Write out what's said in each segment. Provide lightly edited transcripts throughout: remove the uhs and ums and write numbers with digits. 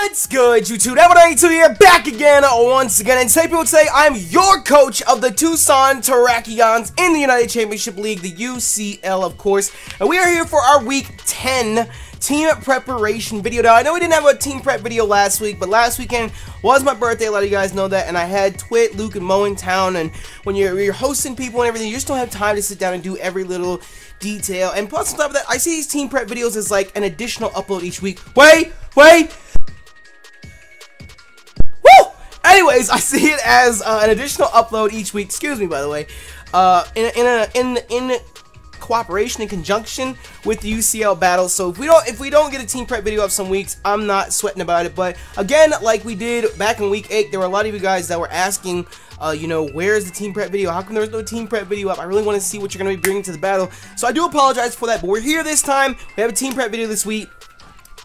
What's good, YouTube? That192 here, back again, once again. And today, people, today I'm your coach of the Tucson Terrakions in the United Championship League, the UCL, of course. And we are here for our Week 10 team preparation video. Now, I know we didn't have a team prep video last week, but last weekend was my birthday. A lot of you guys know that. And I had Twit, Luke, and Mo in town. And when you're hosting people and everything, you just don't have time to sit down and do every little detail. And plus, on top of that, I see these team prep videos as like an additional upload each week. Wait! Anyways, I see it as an additional upload each week. Excuse me, by the way. In cooperation, in conjunction with the UCL battle. So if we don't get a team prep video up some weeks, I'm not sweating about it. But again, like we did back in week 8, there were a lot of you guys that were asking, you know, where's the team prep video? How come there's no team prep video up? I really want to see what you're going to be bringing to the battle. So I do apologize for that, but we're here this time. We have a team prep video this week.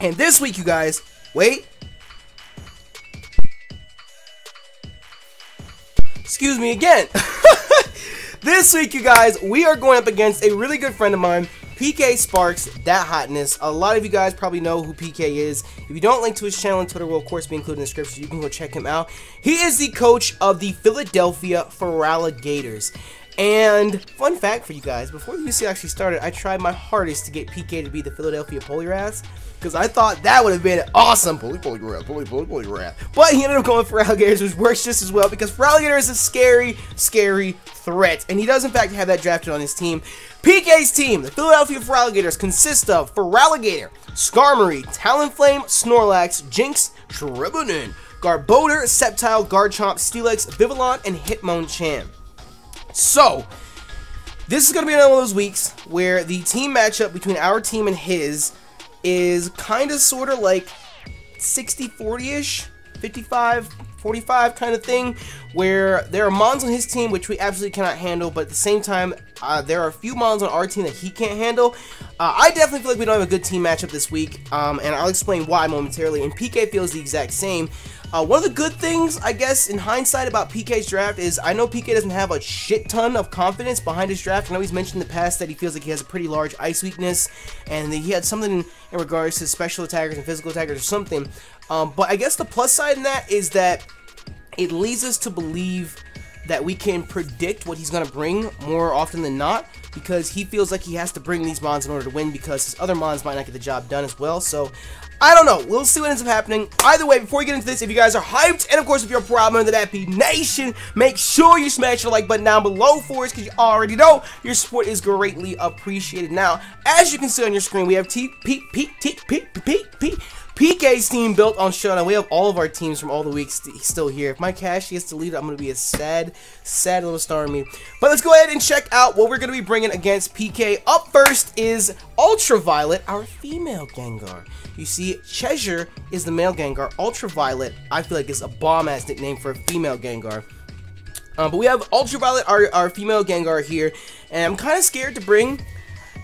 And this week, you guys, wait. Excuse me again. This week, you guys, we are going up against a really good friend of mine, PK Sparks, That Hotness. A lot of you guys probably know who PK is. If you don't, link to his channel and Twitter will, of course, be included in the description. You can go check him out. He is the coach of the Philadelphia Feraligatrs. And fun fact for you guys, before the UCL actually started, I tried my hardest to get PK to be the Philadelphia Feraligatrs, because I thought that would have been awesome. But he ended up going for Feraligatrs, which works just as well, because Feraligatr is a scary, scary threat. And he does, in fact, have that drafted on his team. PK's team, the Philadelphia Feraligatrs, consists of Feraligatr, Skarmory, Talonflame, Snorlax, Jinx, Trevenant, Garbodor, Sceptile, Garchomp, Steelix, Vivillon, and Hitmonchan. So, this is going to be another one of those weeks where the team matchup between our team and his is kind of sort of like 60-40-ish, 55-45 kind of thing, where there are mons on his team which we absolutely cannot handle, but at the same time, there are a few mons on our team that he can't handle. I definitely feel like we don't have a good team matchup this week, and I'll explain why momentarily, and PK feels the exact same. One of the good things, I guess, in hindsight about PK's draft is I know PK doesn't have a shit ton of confidence behind his draft. I know he's mentioned in the past that he feels like he has a pretty large ice weakness and that he had something in regards to special attackers and physical attackers or something. But I guess the plus side in that is that it leads us to believe that we can predict what he's going to bring more often than not, because he feels like he has to bring these mons in order to win because his other mons might not get the job done as well. So I don't know. We'll see what ends up happening. Either way, before we get into this, if you guys are hyped, and of course if you're a proud member of the Happy Nation, make sure you smash the like button down below for us, because you already know your support is greatly appreciated. Now, as you can see on your screen, we have PK's team built on Showdown. We have all of our teams from all the weeks still here. If my cash gets deleted, I'm going to be a sad, sad little star in me. But let's go ahead and check out what we're going to be bringing against PK. Up first is Ultraviolet, our female Gengar. You see, Cheshire is the male Gengar. Ultraviolet, I feel like, is a bomb-ass nickname for a female Gengar. But we have Ultraviolet, our female Gengar here. And I'm kind of scared to bring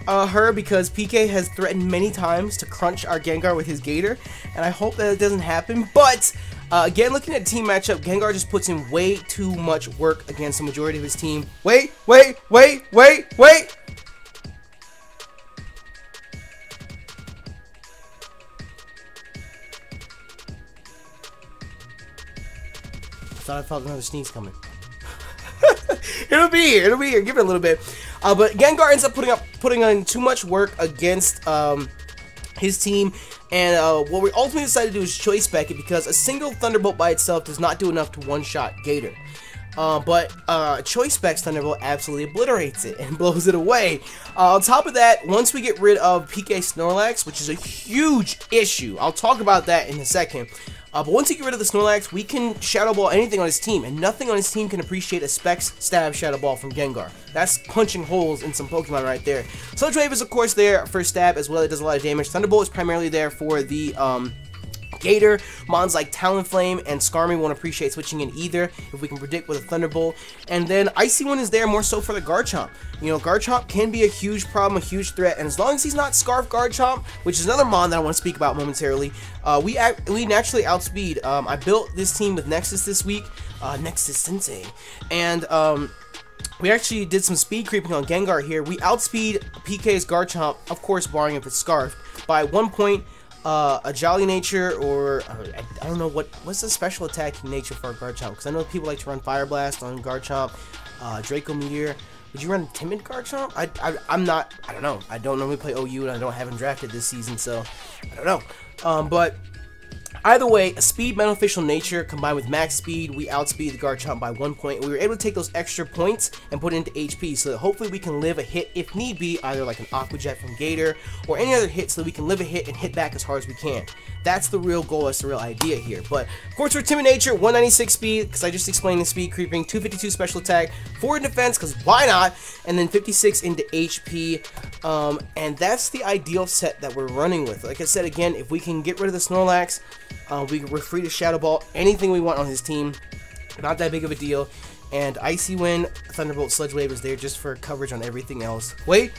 her because PK has threatened many times to crunch our Gengar with his Gator, and I hope that it doesn't happen. But again, looking at the team matchup, Gengar just puts in way too much work against the majority of his team. Wait. I thought I felt another sneeze coming. It'll be here. Give it a little bit. But Gengar ends up putting in too much work against his team, and what we ultimately decided to do is choice spec it, because a single Thunderbolt by itself does not do enough to one-shot Gator. But choice specs Thunderbolt absolutely obliterates it and blows it away. On top of that, once we get rid of PK Snorlax, which is a huge issue, I'll talk about that in a second. But once you get rid of the Snorlax, we can Shadow Ball anything on his team, and nothing on his team can appreciate a Specs Stab Shadow Ball from Gengar. That's punching holes in some Pokemon right there. Sludge Wave is, of course, there for Stab as well. It does a lot of damage. Thunderbolt is primarily there for the Gator. Mons like Talonflame and Skarmory won't appreciate switching in either if we can predict with a Thunderbolt. And then Icy Wind is there more so for the Garchomp. You know, Garchomp can be a huge problem, a huge threat, and as long as he's not Scarf Garchomp, which is another mon that I want to speak about momentarily, we naturally outspeed. I built this team with Nexus this week, Nexus Sensei, and we actually did some speed creeping on Gengar here. We outspeed PK's Garchomp, of course barring if it's Scarf, by 1.0 a Jolly Nature, or I don't know what's the special attacking nature for a Garchomp, because I know people like to run Fire Blast on Garchomp, Draco Meteor. Would you run Timid Garchomp? I don't know. I don't normally play OU, and I don't have him drafted this season, so I don't know. But either way, a speed beneficial nature combined with max speed, we outspeed the Garchomp by 1 point. We were able to take those extra points and put it into HP, so that hopefully we can live a hit if need be, either like an Aqua Jet from Gator or any other hit, so that we can live a hit and hit back as hard as we can. That's the real goal, that's the real idea here. But of course, we're Timid Nature, 196 speed, because I just explained the speed creeping, 252 special attack, 4 in defense, because why not, and then 56 into HP, and that's the ideal set that we're running with. Like I said again, if we can get rid of the Snorlax, we're free to Shadow Ball anything we want on his team. Not that big of a deal. And Icy Wind, Thunderbolt, Sludge Wave is there just for coverage on everything else. Wait.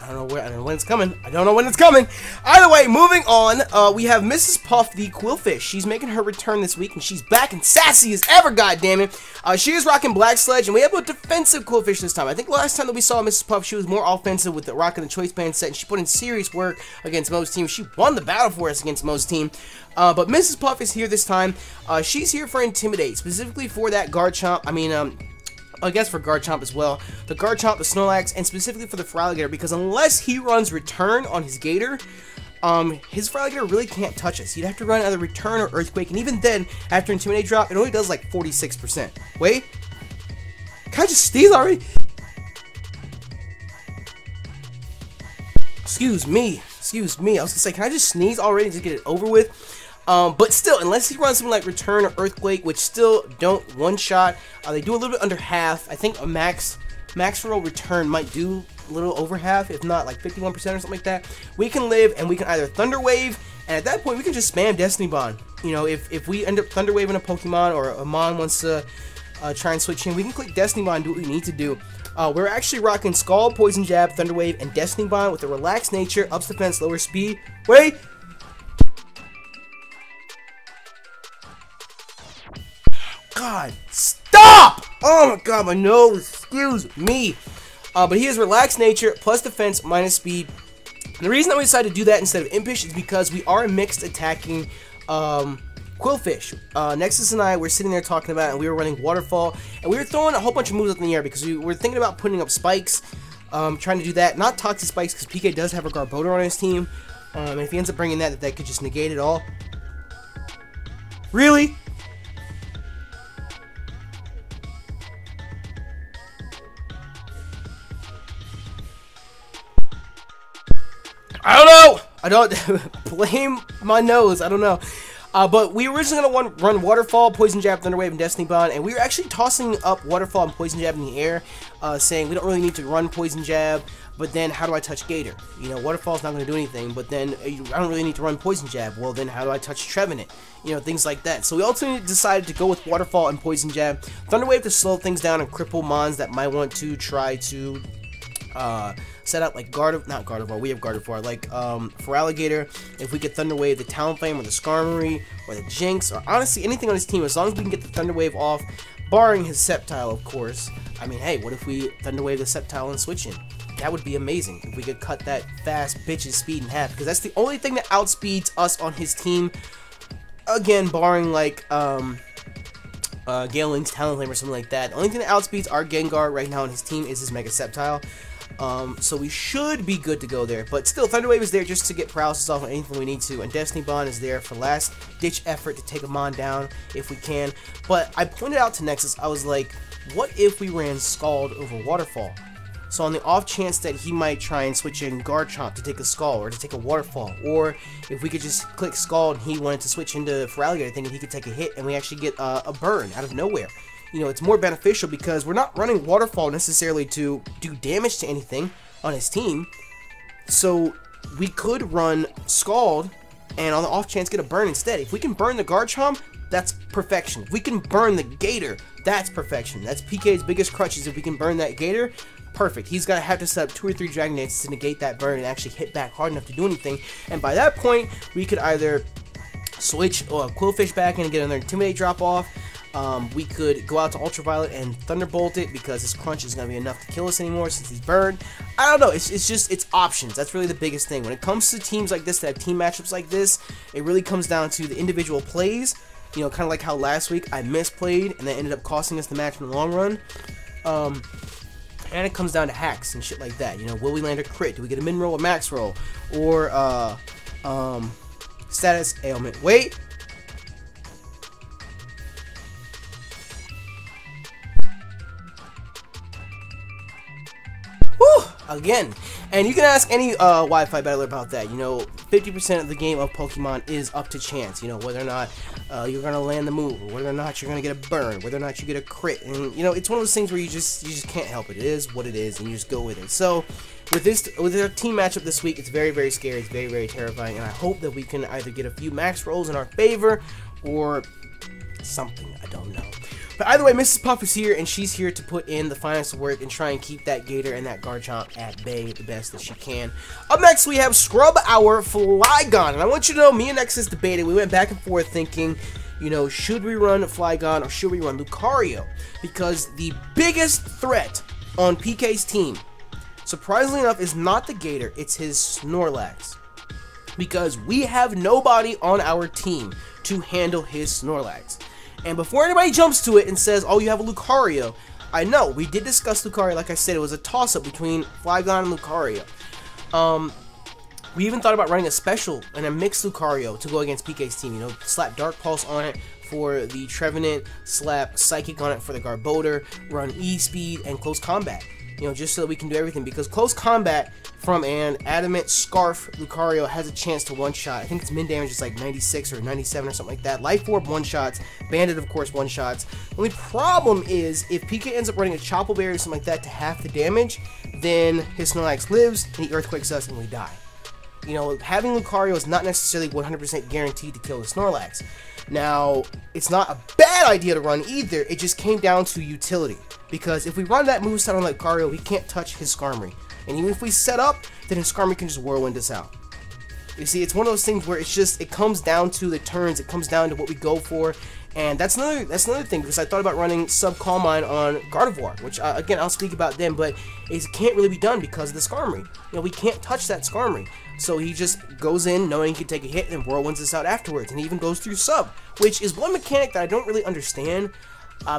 I don't know when it's coming. I don't know when it's coming. Either way, moving on, we have Mrs. Puff, the Quillfish. She's making her return this week, and she's back and sassy as ever, goddammit. She is rocking Black Sledge, and we have a defensive Quillfish this time. I think last time that we saw Mrs. Puff, she was more offensive with the rocking the Choice Band set, and she put in serious work against Mo's team. She won the battle for us against Mo's team. But Mrs. Puff is here this time. She's here for Intimidate, specifically for that Garchomp. I guess for Garchomp as well, the Garchomp, the Snorlax, and specifically for the Feraligator, because unless he runs Return on his Gator, his Feraligator really can't touch us. You'd have to run either Return or Earthquake, and even then, after Intimidate drop, it only does like 46%. Wait, can I just sneeze already? Excuse me, I was gonna say, can I just sneeze already to get it over with? But still, unless he runs something like Return or Earthquake, which still don't one-shot, they do a little bit under half. I think a max roll Return might do a little over half, if not like 51% or something like that. We can live, and we can either Thunder Wave, and at that point, we can just spam Destiny Bond. You know, if we end up Thunder Waving a Pokemon, or a Mon wants to try and switch in, we can click Destiny Bond and do what we need to do. We're actually rocking Scald, Poison Jab, Thunder Wave, and Destiny Bond with a relaxed nature, ups defense, lower speed. Wait! God, stop! Oh my god, my nose, excuse me. But he has relaxed nature, plus defense, minus speed. And the reason that we decided to do that instead of Impish is because we are mixed attacking Quillfish. Nexus and I were sitting there talking about it, and we were running Waterfall, and we were throwing a whole bunch of moves up in the air because we were thinking about putting up spikes, trying to do that. Not Toxic Spikes, because PK does have a Garbodor on his team, and if he ends up bringing that could just negate it all. Really? I don't know. I don't blame my nose. I don't know. But we were originally going to run Waterfall, Poison Jab, Thunder Wave, and Destiny Bond, and we were actually tossing up Waterfall and Poison Jab in the air, saying we don't really need to run Poison Jab, but then how do I touch Gator? You know, Waterfall's not going to do anything, but then I don't really need to run Poison Jab. Well, then how do I touch Trevenant? You know, things like that. So we ultimately decided to go with Waterfall and Poison Jab. Thunder Wave to slow things down and cripple Mons that might want to try to set up like not Gardevoir, we have Gardevoir, like Feraligator. If we could Thunder Wave the Talonflame or the Skarmory or the Jinx, or honestly anything on his team, as long as we can get the Thunder Wave off, barring his Sceptile, of course. I mean, hey, what if we Thunder Wave the Sceptile and switch in? That would be amazing if we could cut that fast bitch's speed in half, because that's the only thing that outspeeds us on his team. Again, barring like Gale Link's Talonflame or something like that. The only thing that outspeeds our Gengar right now on his team is his Mega Sceptile. So we should be good to go there, but still, Thunder Wave is there just to get paralysis off on anything we need to, and Destiny Bond is there for last ditch effort to take a Mon down if we can. But I pointed out to Nexus, I was like, what if we ran Scald over Waterfall? So on the off chance that he might try and switch in Garchomp to take a Scald or to take a Waterfall, or if we could just click Scald and he wanted to switch into Feraligator thinking he could take a hit and we actually get a burn out of nowhere. You know, it's more beneficial because we're not running Waterfall necessarily to do damage to anything on his team. So we could run Scald and on the off chance get a burn instead. If we can burn the Garchomp, that's perfection. If we can burn the Gator, that's perfection. That's PK's biggest crutches. If we can burn that Gator, perfect. He's gonna have to set up 2 or 3 Dragon Dances to negate that burn and actually hit back hard enough to do anything. And by that point, we could either switch Quillfish back in and get another Intimidate drop off, We could go out to Ultraviolet and Thunderbolt it because his crunch is going to be enough to kill us anymore since he's burned. I don't know, it's options. That's really the biggest thing. When it comes to teams like this that have team matchups like this, it really comes down to the individual plays. You know, kind of like how last week I misplayed and that ended up costing us the match in the long run. And it comes down to hacks and shit like that. You know, will we land a crit? Do we get a min roll or max roll? Or status ailment. Wait. Whew, again. And you can ask any Wi-Fi battler about that. You know, 50% of the game of Pokemon is up to chance. You know, whether or not you're gonna land the move, or whether or not you're gonna get a burn, whether or not you get a crit. And you know, it's one of those things where you just can't help it. It is what it is, and you just go with it. So with our team matchup this week, it's very, very scary. It's very, very terrifying, and I hope that we can either get a few max rolls in our favor or something. I don't know. But either way, Mrs. Puff is here, and she's here to put in the finest work and try and keep that Gator and that Garchomp at bay the best that she can. Up next, we have Scrub our Flygon. And I want you to know, me and Nexus debated. We went back and forth thinking, you know, should we run Flygon or should we run Lucario? Because the biggest threat on PK's team, surprisingly enough, is not the Gator, it's his Snorlax. Because we have nobody on our team to handle his Snorlax. And before anybody jumps to it and says, oh, you have a Lucario, I know, we did discuss Lucario. Like I said, it was a toss-up between Flygon and Lucario. We even thought about running a special and a mixed Lucario to go against PK's team. You know, slap Dark Pulse on it for the Trevenant, slap Psychic on it for the Garbodor, run E-Speed, and Close Combat. You know, just so that we can do everything. Because Close Combat from an Adamant Scarf Lucario has a chance to one-shot. I think its min damage is like 96 or 97 or something like that. Life Orb one-shots. Bandit, of course, one-shots. The only problem is, if PK ends up running a Chople Berry or something like that to half the damage, then his Snorlax lives, and he Earthquakes us, and we die. You know, having Lucario is not necessarily 100% guaranteed to kill the Snorlax. Now, it's not a bad idea to run either, it just came down to utility. Because if we run that moveset on Lucario, he can't touch his Skarmory. And even if we set up, then his Skarmory can just Whirlwind us out. You see, it's one of those things where it's just, it comes down to the turns, it comes down to what we go for. And that's another thing, because I thought about running Sub Calm Mind on Gardevoir, which, again, I'll speak about them, but it can't really be done because of the Skarmory. You know, we can't touch that Skarmory. So he just goes in knowing he can take a hit and Whirlwinds us out afterwards. And he even goes through Sub, which is one mechanic that I don't really understand.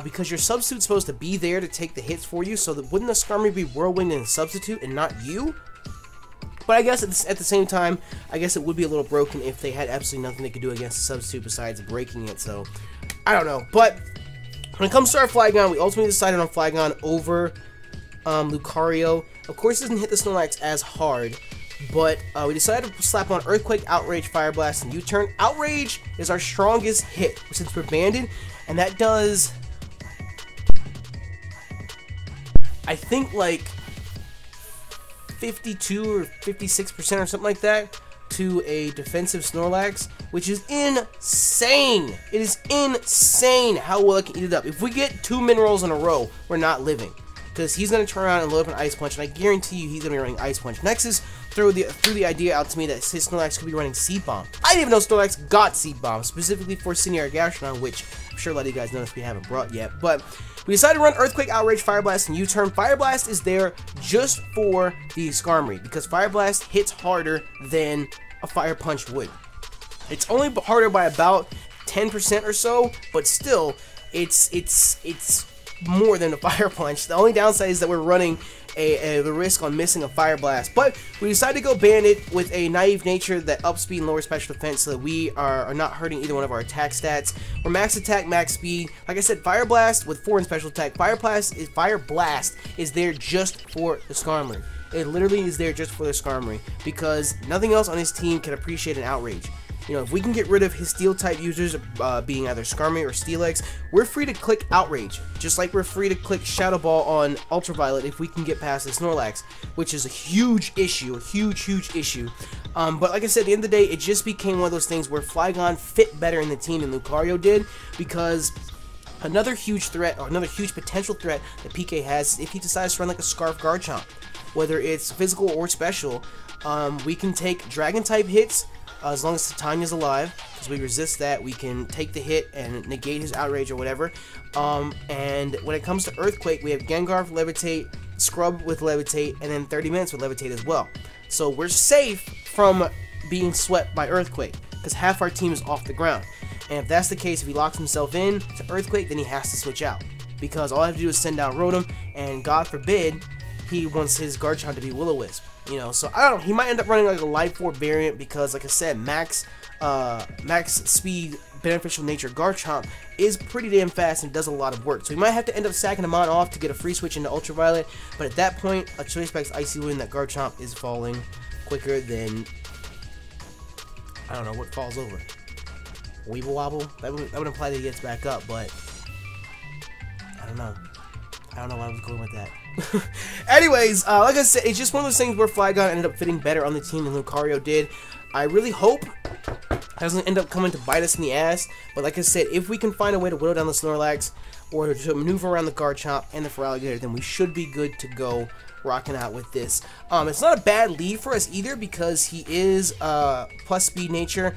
Because your substitute's supposed to be there to take the hits for you, so that wouldn't the Skarmory be Whirlwind and substitute and not you? But I guess at the same time, I guess it would be a little broken if they had absolutely nothing they could do against the substitute besides breaking it, so I don't know. But when it comes to our Flygon, we ultimately decided on Flygon over Lucario. Of course, it doesn't hit the Snorlax as hard, but we decided to slap on Earthquake, Outrage, Fire Blast, and U-Turn. Outrage is our strongest hit since we're banded, and that does, I think, like 52 or 56% or something like that to a defensive Snorlax, which is insane. It is insane how well it can eat it up. If we get 2 min rolls in a row, we're not living, because he's going to turn around and load up an Ice Punch, and I guarantee you he's going to be running Ice Punch. Nexus threw the idea out to me that his Snorlax could be running Seed Bomb. I didn't even know Snorlax got Seed Bomb, specifically for Senior Gastrodon, which I'm sure a lot of you guys noticed we haven't brought yet. But we decided to run Earthquake, Outrage, Fire Blast, and U-Turn. Fire Blast is there just for the Skarmory, because Fire Blast hits harder than a Fire Punch would. It's only harder by about 10% or so, but still, it's more than a Fire Punch. The only downside is that we're running the risk on missing a Fire Blast. But we decided to go Bandit with a naive nature that ups speed and lower special defense, so that we are not hurting either one of our attack stats. We're max attack, max speed. Like I said, Fire Blast with 4 in special attack. Fire Blast is there just for the Skarmory. It literally is there just for the Skarmory, because nothing else on his team can appreciate an Outrage. You know, if we can get rid of his Steel-type users, being either Skarmory or Steelix, we're free to click Outrage, just like we're free to click Shadow Ball on Ultraviolet if we can get past the Snorlax, which is a huge issue, a huge issue. But like I said, at the end of the day, it just became one of those things where Flygon fit better in the team than Lucario did, because another huge threat, or another huge potential threat that PK has, is if he decides to run like a Scarf Garchomp, whether it's physical or special, we can take Dragon-type hits, as long as Titania's alive, because we resist that. We can take the hit and negate his outrage or whatever. And when it comes to Earthquake, we have Gengar with Levitate, Scrub with Levitate, and then 30 minutes with Levitate as well. So we're safe from being swept by Earthquake, because half our team is off the ground. And if that's the case, if he locks himself in to Earthquake, then he has to switch out. Because all I have to do is send down Rotom, and God forbid, he wants his Garchomp to be Will-O-Wisp. You know, so I don't know, he might end up running like a Life Orb variant, because like I said, max speed, beneficial nature Garchomp is pretty damn fast and does a lot of work. So we might have to end up sacking him on off to get a free switch into Ultraviolet, but at that point, a Choice Specs Icy Wind, that Garchomp is falling quicker than, I don't know, what falls over? Weeble Wobble? That would imply that he gets back up, but I don't know. I don't know why I was going with that. Anyways, like I said, it's just one of those things where Flygon ended up fitting better on the team than Lucario did. I really hope it doesn't end up coming to bite us in the ass, but like I said, if we can find a way to whittle down the Snorlax or to maneuver around the Garchomp and the Feraligatr, then we should be good to go rocking out with this. It's not a bad lead for us either, because he is plus speed nature.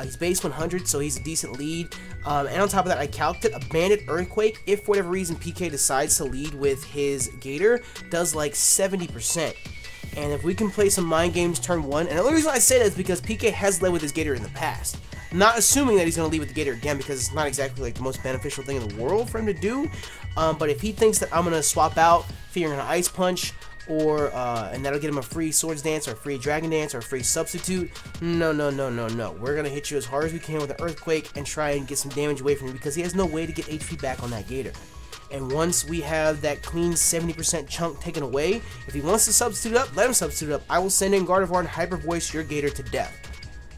He's base 100, so he's a decent lead. And on top of that, I calced it. A Banded Earthquake, if for whatever reason PK decides to lead with his Gator, does like 70%. And if we can play some mind games turn 1, and the only reason I say that is because PK has led with his Gator in the past. I'm not assuming that he's going to lead with the Gator again, because it's not exactly like the most beneficial thing in the world for him to do. But if he thinks that I'm going to swap out, figuring an Ice Punch, or and that'll get him a free Swords Dance or a free Dragon Dance or a free Substitute. No. We're gonna hit you as hard as we can with an Earthquake and try and get some damage away from you, because he has no way to get HP back on that Gator. And once we have that clean 70% chunk taken away, if he wants to substitute up, let him substitute up. I will send in Gardevoir and Hyper Voice your Gator to death.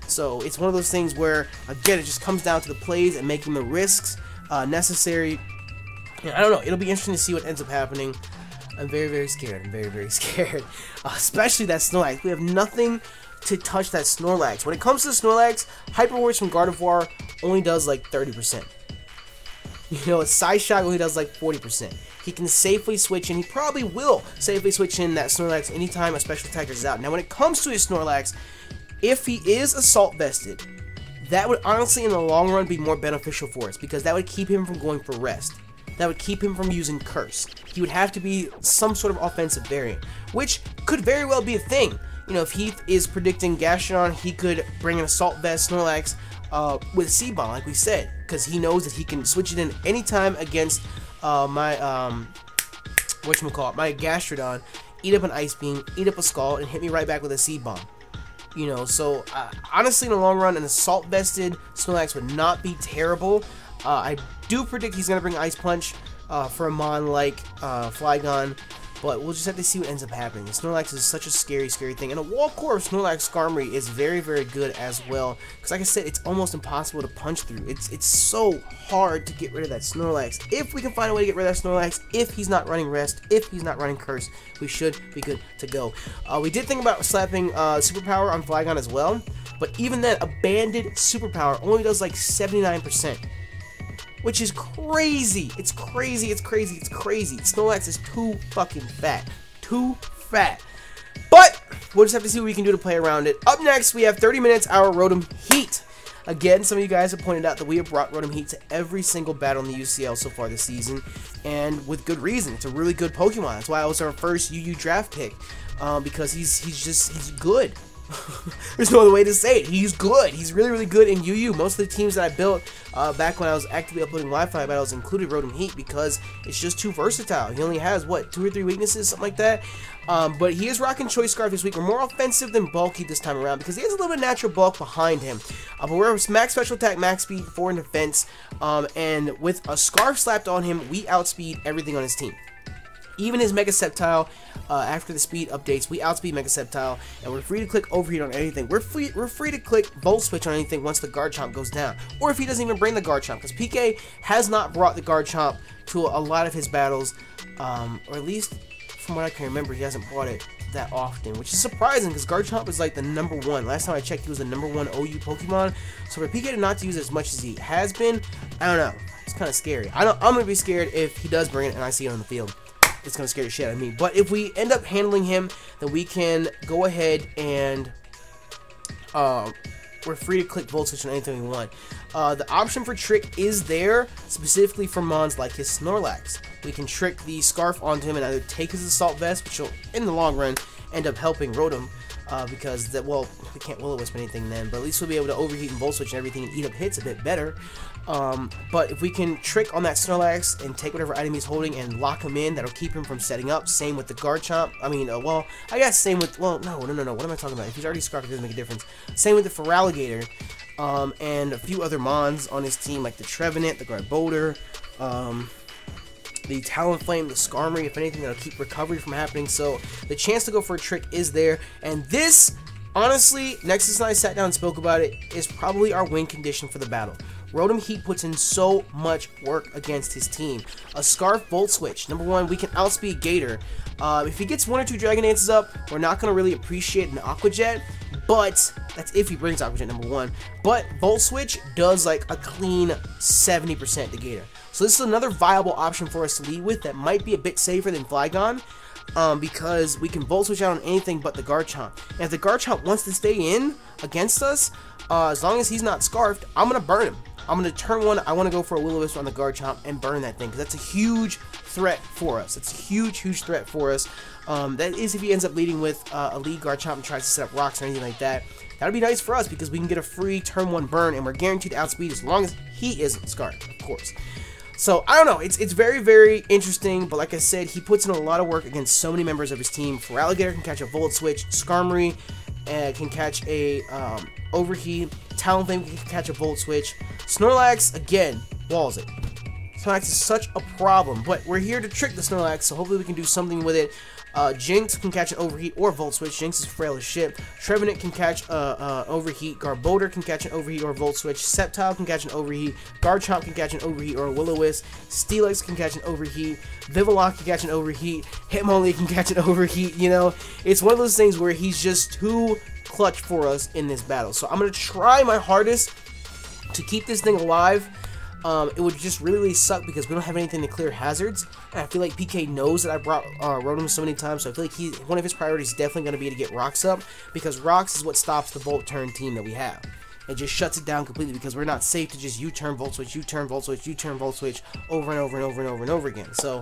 So it's one of those things where, again, it just comes down to the plays and making the risks necessary. I don't know. It'll be interesting to see what ends up happening. I'm very scared. I'm very scared. Especially that Snorlax. We have nothing to touch that Snorlax. When it comes to Snorlax, Hyper Voice from Gardevoir only does like 30%. You know, a Psyshock only does like 40%. He can safely switch in. He probably will safely switch in that Snorlax anytime a special attacker is out. Now, when it comes to his Snorlax, if he is Assault Vested, that would honestly in the long run be more beneficial for us, because that would keep him from going for Rest. That would keep him from using Curse. He would have to be some sort of offensive variant, which could very well be a thing. You know, if Heath is predicting Gastrodon, he could bring an Assault Vest Snorlax with C-Bomb, like we said, because he knows that he can switch it in anytime against my Gastrodon, eat up an Ice Beam, eat up a Scald, and hit me right back with a Seed Bomb. You know, so honestly, in the long run, an Assault Vested Snorlax would not be terrible. I do predict he's going to bring Ice Punch for a mon like Flygon, but we'll just have to see what ends up happening. Snorlax is such a scary thing, and a Wall Core of Snorlax Skarmory is very good as well, because like I said, it's almost impossible to punch through. It's so hard to get rid of that Snorlax. If we can find a way to get rid of that Snorlax, if he's not running Rest, if he's not running Curse, we should be good to go. We did think about slapping Superpower on Flygon as well, but even then, a Banded Superpower only does like 79%. Which is crazy. It's crazy. Snorlax is too fucking fat. Too fat. But we'll just have to see what we can do to play around it. Up next, we have 30 minutes, our Rotom Heat. Again, some of you guys have pointed out that we have brought Rotom Heat to every single battle in the UCL so far this season, and with good reason. It's a really good Pokemon. That's why it was our first UU draft pick, because he's good. There's no other way to say it. He's good. He's really good in UU. Most of the teams that I built back when I was actively uploading Wi-Fi battles included Rotom Heat, because it's just too versatile. He only has, what, 2 or 3 weaknesses, something like that. But he is rocking Choice Scarf this week. We're more offensive than bulky this time around, because he has a little bit of natural bulk behind him. But we're max special attack, max speed, 4 in defense, and with a Scarf slapped on him, we outspeed everything on his team. Even his Mega Sceptile, after the speed updates, we outspeed Mega Sceptile, and we're free to click Overheat on anything. We're free to click Volt Switch on anything once the Garchomp goes down, or if he doesn't even bring the Garchomp, because PK has not brought the Garchomp to a lot of his battles, or at least from what I can remember, he hasn't brought it that often, which is surprising, because Garchomp is like the #1. Last time I checked, he was the #1 OU Pokemon, so for PK not to use it as much as he has been, I don't know, it's kind of scary. I'm going to be scared if he does bring it and I see it on the field. It's going to scare the shit out of me. But if we end up handling him, then we can go ahead and we're free to click Volt Switch on anything we want. The option for Trick is there, specifically for mons like his Snorlax. We can trick the Scarf onto him and either take his Assault Vest, which will, in the long run, end up helping Rotom, because, well, we can't Will-O-Wisp anything then, but at least we'll be able to overheat and Volt Switch and everything and eat up hits a bit better. But if we can trick on that Snorlax and take whatever item he's holding and lock him in, that'll keep him from setting up. Same with the Garchomp. I mean, well, I guess same with, well, no. What am I talking about? If he's already Scarfed, it doesn't make a difference. Same with the Feraligator, and a few other mons on his team, like the Trevenant, the Garbodor, the Talonflame, the Skarmory, if anything, that'll keep recovery from happening. So the chance to go for a trick is there, and this, honestly, Nexus and I sat down and spoke about it, is probably our win condition for the battle. Rotom Heat puts in so much work against his team. A Scarf Volt Switch. Number one, we can outspeed Gator. If he gets 1 or 2 Dragon Dances up, we're not going to really appreciate an Aqua Jet, but that's if he brings Aqua Jet, number one. But Volt Switch does like a clean 70% to Gator. So this is another viable option for us to lead with that might be a bit safer than Flygon, because we can Volt Switch out on anything but the Garchomp. And if the Garchomp wants to stay in against us, as long as he's not Scarfed, I'm going to burn him. I'm going to turn one, I want to go for a Will-O-Wisp on the Garchomp and burn that thing, because that's a huge threat for us. It's a huge, huge threat for us. That is if he ends up leading with a lead Garchomp and tries to set up rocks or anything like that. That would be nice for us, because we can get a free turn 1 burn, and we're guaranteed to outspeed as long as he isn't Scarfed, of course. So, I don't know, it's very, very interesting, but like I said, he puts in a lot of work against so many members of his team. Feraligatr can catch a Volt Switch, Skarmory can catch a Overheat, Talonflame can catch a Volt Switch, Snorlax, again, walls it. Snorlax is such a problem, but we're here to trick the Snorlax, so hopefully we can do something with it. Jinx can catch an Overheat or Volt Switch. Jinx is frail as shit. Trevenant can catch Overheat. Garbodor can catch an Overheat or a Volt Switch. Sceptile can catch an Overheat. Garchomp can catch an Overheat or a Will-O-Wisp. Steelix can catch an Overheat. Vivillon can catch an Overheat. Hitmonlee can catch an Overheat. You know, it's one of those things where he's just too clutch for us in this battle. So I'm going to try my hardest to keep this thing alive. It would just really suck because we don't have anything to clear hazards, and I feel like PK knows that I brought Rotom so many times, so I feel like one of his priorities is definitely going to be to get rocks up, because rocks is what stops the Volt Turn team that we have. It just shuts it down completely, because we're not safe to just U-turn Volt Switch, U-turn Volt Switch, U-turn Volt Switch over and over and over and over and over again. So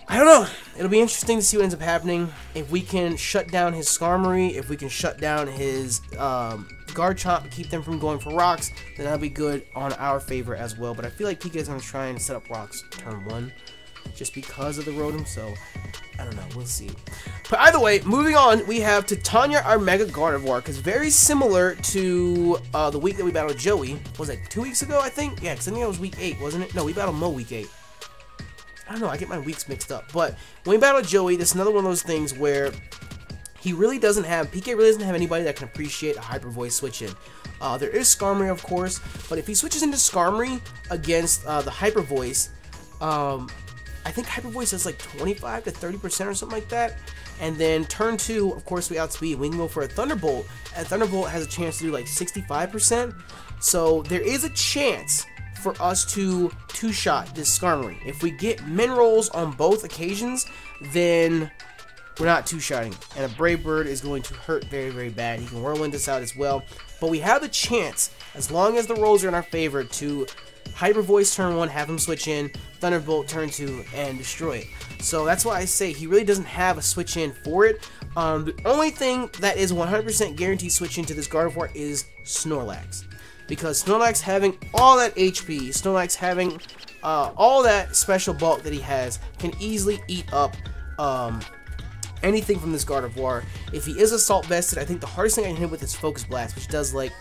I don't know. It'll be interesting to see what ends up happening. If we can shut down his Skarmory, if we can shut down his Garchomp and keep them from going for rocks, then that'll be good on our favor as well. But I feel like PK is going to try and set up rocks turn 1 just because of the Rotom, so I don't know. We'll see. But either way, moving on, we have Titania, our Mega Gardevoir, because very similar to the week that we battled Joey. Was it 2 weeks ago, I think? Yeah, because I think that was week 8, wasn't it? No, we battled Mo week 8. I don't know, I get my weeks mixed up. But when we battle Joey, this is another one of those things where he really doesn't have, PK really doesn't have anybody that can appreciate a Hyper Voice switch in. There is Skarmory, of course, but if he switches into Skarmory against the Hyper Voice, I think Hyper Voice does like 25 to 30% or something like that. And then turn 2, of course, we outspeed. We can go for a Thunderbolt, and Thunderbolt has a chance to do like 65%. So there is a chance for us to two-shot this Skarmory. If we get min rolls on both occasions, then we're not two-shotting, and a Brave Bird is going to hurt very, very bad. He can Whirlwind us out as well, but we have a chance, as long as the rolls are in our favor, to Hyper Voice turn 1, have him switch in, Thunderbolt turn 2, and destroy it. So that's why I say he really doesn't have a switch in for it. The only thing that is 100% guaranteed switch into this Gardevoir is Snorlax. Because Snorlax having all that HP, Snorlax having all that special bulk that he has, can easily eat up anything from this Gardevoir. If he is Assault Vested, I think the hardest thing I can hit with is Focus Blast, which does like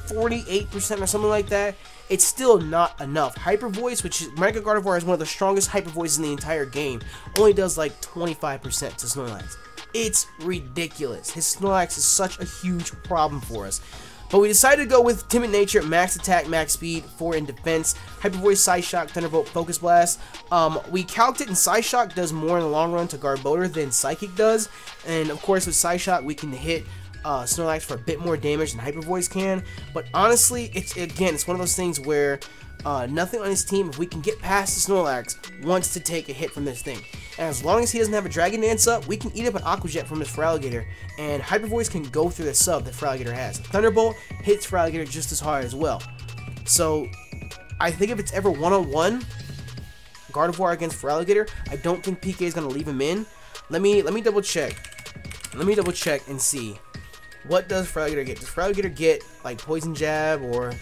48% or something like that. It's still not enough. Hyper Voice, which is, Mega Gardevoir is one of the strongest Hyper Voices in the entire game, only does like 25% to Snorlax. It's ridiculous. His Snorlax is such a huge problem for us. But we decided to go with Timid Nature, Max Attack, Max Speed, 4 in Defense, Hyper Voice, Psyshock, Thunderbolt, Focus Blast. We calced it, and Psyshock does more in the long run to Garbodor than Psychic does. And of course, with Psyshock, we can hit Snorlax for a bit more damage than Hyper Voice can. But honestly, it's one of those things where Nothing on his team, if we can get past the Snorlax, wants to take a hit from this thing. And as long as he doesn't have a Dragon Dance up, we can eat up an Aqua Jet from his Feraligatr, and Hyper Voice can go through the sub that Feraligatr has. Thunderbolt hits Feraligatr just as hard as well. So, I think if it's ever one-on-one, Gardevoir against Feraligatr, I don't think PK is going to leave him in. Let me double check. Let me double check and see. What does Feraligatr get? Does Feraligatr get, like, Poison Jab, or...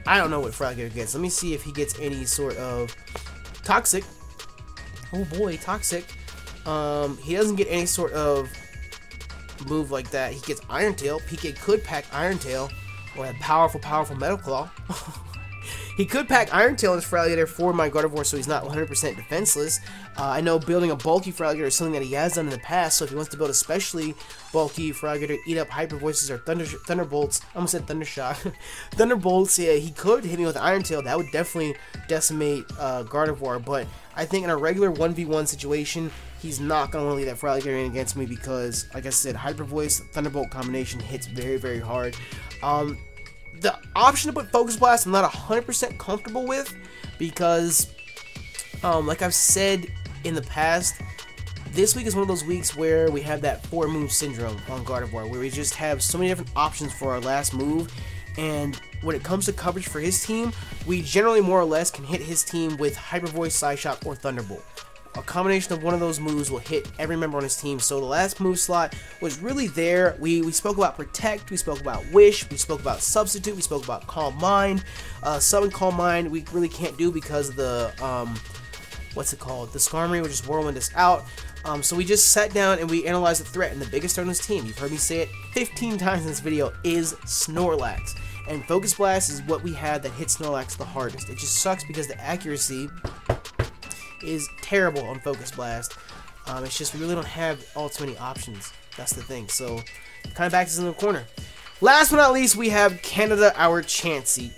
I don't know what Feraligatr gets. Let me see if he gets any sort of... Toxic. Oh boy, Toxic. He doesn't get any sort of move like that. He gets Iron Tail. PK could pack Iron Tail, or a powerful, powerful Metal Claw. He could pack Iron Tail as Feraligatr for my Gardevoir, so he's not 100% defenseless. I know building a bulky Feraligatr is something that he has done in the past, so if he wants to build especially bulky Feraligatr, eat up Hyper Voices or Thunderbolts, I almost said Thundershock, Thunderbolts, yeah, he could hit me with Iron Tail. That would definitely decimate Gardevoir, but I think in a regular 1v1 situation, he's not going to leave that Feraligatr in against me because, like I said, Hyper Voice, Thunderbolt combination hits very, very hard. The option to put Focus Blast I'm not 100% comfortable with because, like I've said in the past, this week is one of those weeks where we have that 4-move syndrome on Gardevoir, where we just have so many different options for our last move, and when it comes to coverage for his team, we generally more or less can hit his team with Hyper Voice, Psyshock, or Thunderbolt. A combination of one of those moves will hit every member on his team. So the last move slot was really there. We spoke about Protect, we spoke about Wish, we spoke about Substitute, we spoke about Calm Mind. Summon Calm Mind we really can't do because of the, what's it called? The Skarmory will just whirlwind us out. So we just sat down and we analyzed the threat, and the biggest threat on his team, you've heard me say it 15 times in this video, is Snorlax. And Focus Blast is what we had that hits Snorlax the hardest. It just sucks because the accuracy is terrible on Focus Blast. It's just we really don't have all too many options. That's the thing. So, kind of backs us in the corner. Last but not least, we have Canada, our Chansey.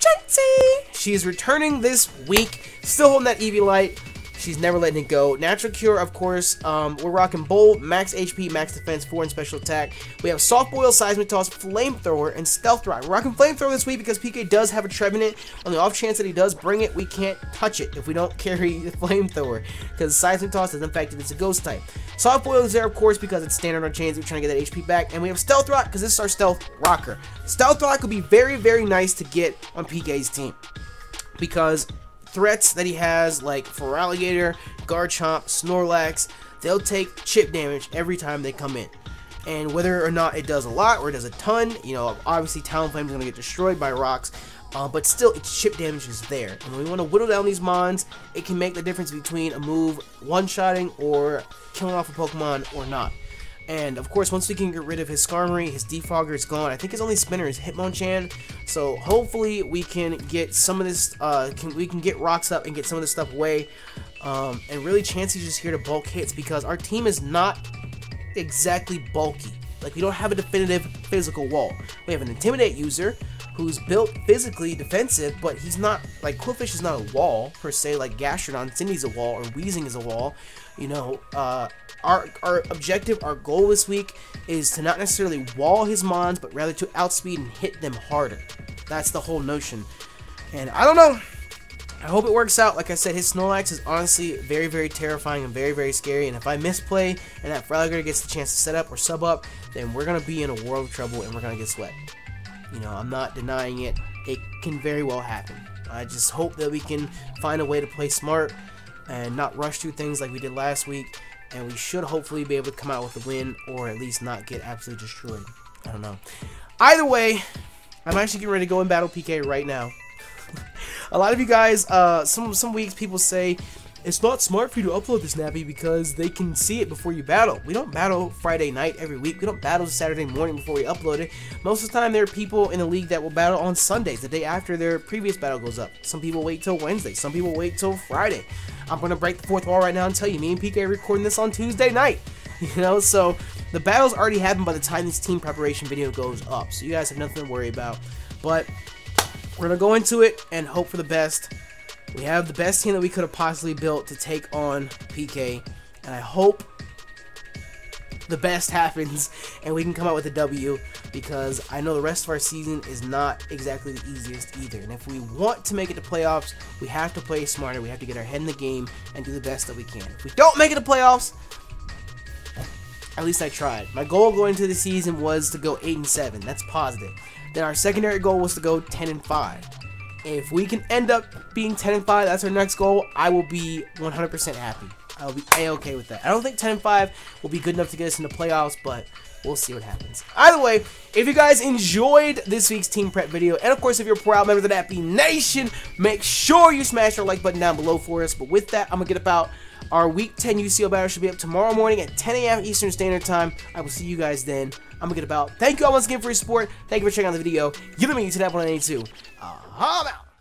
She is returning this week. Still holding that Eevee Light. She's never letting it go. Natural Cure, of course. We're rocking Bolt, Max HP, Max Defense, 4 and Special Attack. We have Soft Boil, Seismic Toss, Flamethrower, and Stealth Rock. We're rocking Flamethrower this week because PK does have a Trevenant. On the off chance that he does bring it, we can't touch it if we don't carry the Flamethrower, because Seismic Toss is, in fact, it's a Ghost type. Soft Boil is there, of course, because it's standard on chains. We're trying to get that HP back. And we have Stealth Rock because this is our Stealth Rocker. Stealth Rock would be very, very nice to get on PK's team, because threats that he has, like Feraligatr, Garchomp, Snorlax, they'll take chip damage every time they come in. And whether or not it does a lot or it does a ton, you know, obviously Talonflame is going to get destroyed by rocks, but still, its chip damage is there. And when we want to whittle down these mons, it can make the difference between a move one-shotting or killing off a Pokemon or not. And of course, once we can get rid of his Skarmory, his Defogger is gone. I think his only spinner is Hitmonchan. So hopefully we can get some of this, we can get rocks up and get some of this stuff away. And really, Chansey's just here to bulk hits because our team is not exactly bulky. Like, we don't have a definitive physical wall. We have an Intimidate user who's built physically defensive, but he's not, like, Qwilfish is not a wall, per se, like Gastrodon. Cindy's a wall, or Weezing is a wall. You know, our objective, our goal this week is to not necessarily wall his mons, but rather to outspeed and hit them harder. That's the whole notion. And I don't know. I hope it works out. Like I said, his Snorlax is honestly very, very terrifying and very, very scary. And if I misplay and that Feraligatr gets the chance to set up or sub up, then we're going to be in a world of trouble and we're going to get swept. You know, I'm not denying it. It can very well happen. I just hope that we can find a way to play smart and not rush through things like we did last week. And we should hopefully be able to come out with a win, or at least not get absolutely destroyed. I don't know. Either way, I'm actually getting ready to go and battle PK right now. A lot of you guys, some weeks people say, it's not smart for you to upload the Snappy because they can see it before you battle. We don't battle Friday night every week. We don't battle Saturday morning before we upload it. Most of the time, there are people in the league that will battle on Sundays, the day after their previous battle goes up. Some people wait till Wednesday. Some people wait till Friday. I'm going to break the fourth wall right now and tell you, me and PK are recording this on Tuesday night. You know, so the battles already happened by the time this team preparation video goes up. So you guys have nothing to worry about. But we're going to go into it and hope for the best. We have the best team that we could have possibly built to take on PK, and I hope the best happens and we can come out with a W, because I know the rest of our season is not exactly the easiest either. And if we want to make it to playoffs, we have to play smarter. We have to get our head in the game and do the best that we can. If we don't make it to playoffs, at least I tried. My goal going into the season was to go 8-7. That's positive. Then our secondary goal was to go 10-5. If we can end up being 10-5, that's our next goal, I will be 100% happy. I will be A-okay with that. I don't think 10-5 will be good enough to get us into playoffs, but we'll see what happens. Either way, if you guys enjoyed this week's team prep video, and of course if you're proud members of the Happy Nation, make sure you smash our like button down below for us. But with that, I'm going to get about our Week 10 UCL battle. Should be up tomorrow morning at 10 a.m. Eastern Standard Time. I will see you guys then. I'm going to get about. Thank you all once again for your support. Thank you for checking out the video. You know me, to that 182. I'm out.